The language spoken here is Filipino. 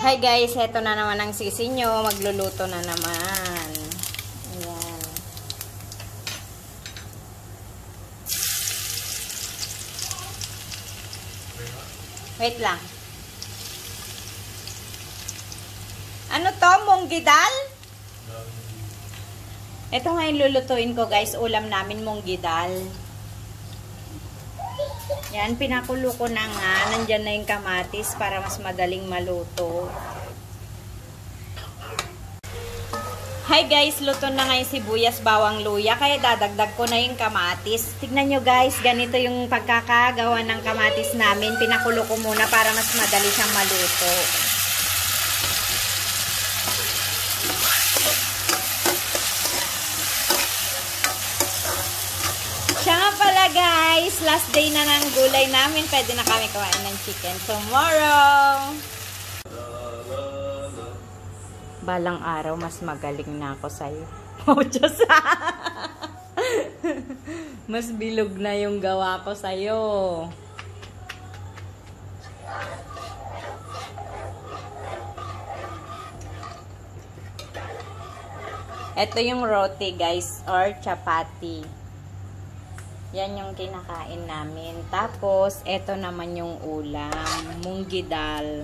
Hi guys, eto na naman ang sisi nyo. Magluluto na naman. Ayan. Wait lang. Ano to? Munggidal? Ito nga yung lulutuin ko guys. Ulam namin munggidal. Yan, pinakulo ko na nga. Nandyan na yung kamatis para mas madaling maluto. Hi guys, luto na nga yung sibuyas, bawang, luya. Kaya dadagdag ko na yung kamatis. Tignan nyo guys, ganito yung pagkakagawa ng kamatis namin. Pinakulo ko muna para mas madali siyang maluto. Siya nga pala guys, last day na ng gulay namin. Pwede na kami kumain ng chicken tomorrow. Balang araw, mas magaling na ako sa'yo. Oh, Diyos. Mas bilog na yung gawa ko sa'yo. Ito yung roti guys, or chapati. Yan yung kinakain namin. Tapos, eto naman yung ulam. Munggidal.